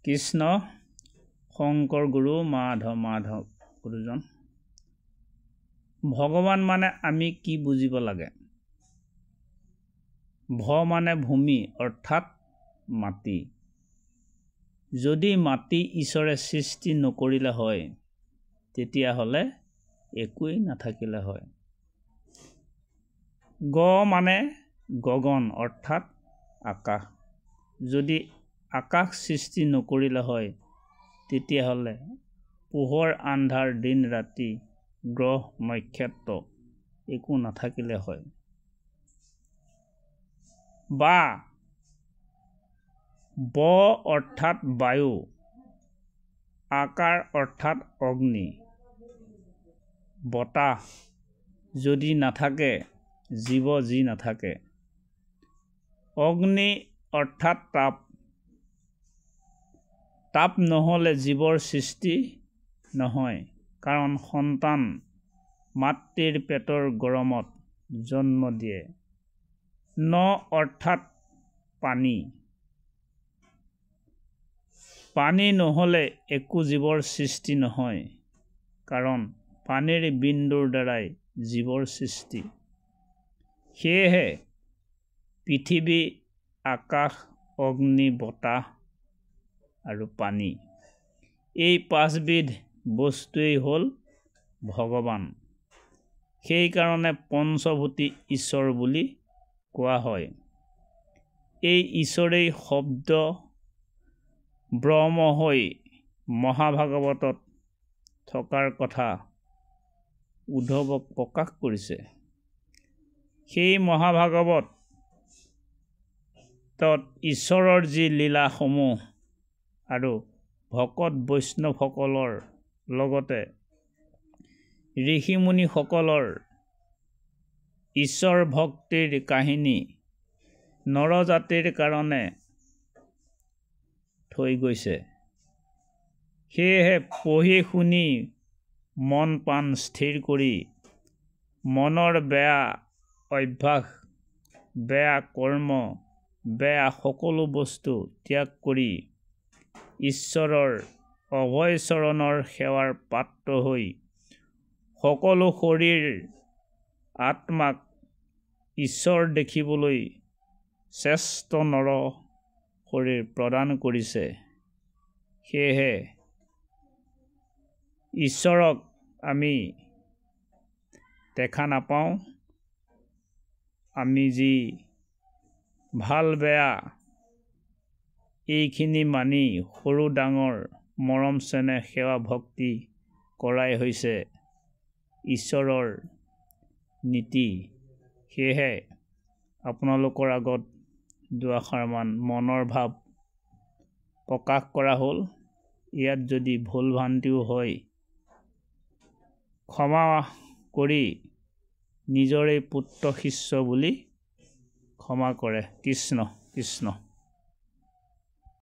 কৃষ্ণ শংকৰ গুৰু মাধৱ গুৰুজন। ভগৱান মানে আমি কি বুজিব লাগে? ভ মানে ভূমি অৰ্থাৎ মাটি। যদি মাটি ঈশ্বৰে সৃষ্টি নকৰিলে হয় তেতিয়াহ'লে একোৱেই নাথাকিলে হয়। গ মানে গগন অৰ্থাৎ আকাশ। যদি আকাশ সৃষ্টি নকৰিলে হয় তেতিয়াহ'লে পোহৰ আন্ধাৰ দিন ৰাতি গ্ৰহ নক্ষত্ৰ একো নাথাকিলে হয়। বা ব অৰ্থাৎ বায়ু, আকাৰ অৰ্থাৎ অগ্নি, বতাহ যদি নাথাকে জীৱ যি নাথাকে। অগ্নি অৰ্থাৎ তাপ, তাপ নহ'লে জীৱৰ সৃষ্টি নহয়, কাৰণ সন্তান মাতৃৰ পেটৰ গৰমত জন্ম দিয়ে। ন অৰ্থাৎ পানী, পানী নহ'লে একো জীৱৰ সৃষ্টি নহয়, কাৰণ পানীৰ বিন্দুৰ দ্বাৰাই জীৱৰ সৃষ্টি। সেয়েহে পৃথিৱী, আকাশ, অগ্নি, বতাহ আৰু পানী এই পাঁচবিধ বস্তুৱেই হ'ল ভগৱান। সেইকাৰণে পঞ্চভূতি ঈশ্বৰ বুলি কোৱা হয়। এই ঈশ্বৰেই শব্দ ব্ৰহ্ম হৈ মহাভাগৱতত থকাৰ কথা উদ্ধৱক প্ৰকাশ কৰিছে। সেই মহাভাগৱতত ঈশ্বৰৰ যি লীলাসমূহ আৰু ভকত বৈষ্ণৱসকলৰ লগতে ঋষিমুনিসকলৰ ঈশ্বৰ ভক্তিৰ কাহিনী নৰজাতিৰ কাৰণে থৈ গৈছে। সেয়েহে পঢ়ি শুনি মন প্ৰাণ স্থিৰ কৰি মনৰ বেয়া অভ্যাস, বেয়া কৰ্ম, বেয়া সকলো বস্তু ত্যাগ কৰি ঈশ্বৰৰ অভয় চৰণৰ সেৱাৰ পাত্ৰ হৈ সকলো শৰীৰ আত্মাক ঈশ্বৰ দেখিবলৈ শ্ৰেষ্ঠ নৰ শৰীৰ প্ৰদান কৰিছে। সেয়েহে ঈশ্বৰক আমি দেখা নাপাওঁ, আমি যি ভাল বেয়া এইখিনি মানি সৰু ডাঙৰ মৰম চেনেহ সেৱা ভক্তি কৰাই হৈছে ঈশ্বৰৰ নীতি। সেয়েহে আপোনালোকৰ আগত দুআষাৰমান মনৰ ভাৱ প্ৰকাশ কৰা হ'ল। ইয়াত যদি ভুল ভ্ৰান্তিও হয় ক্ষমা কৰি নিজৰেই পুত্ৰ শিষ্য বুলি ক্ষমা কৰে। কৃষ্ণ কৃষ্ণ।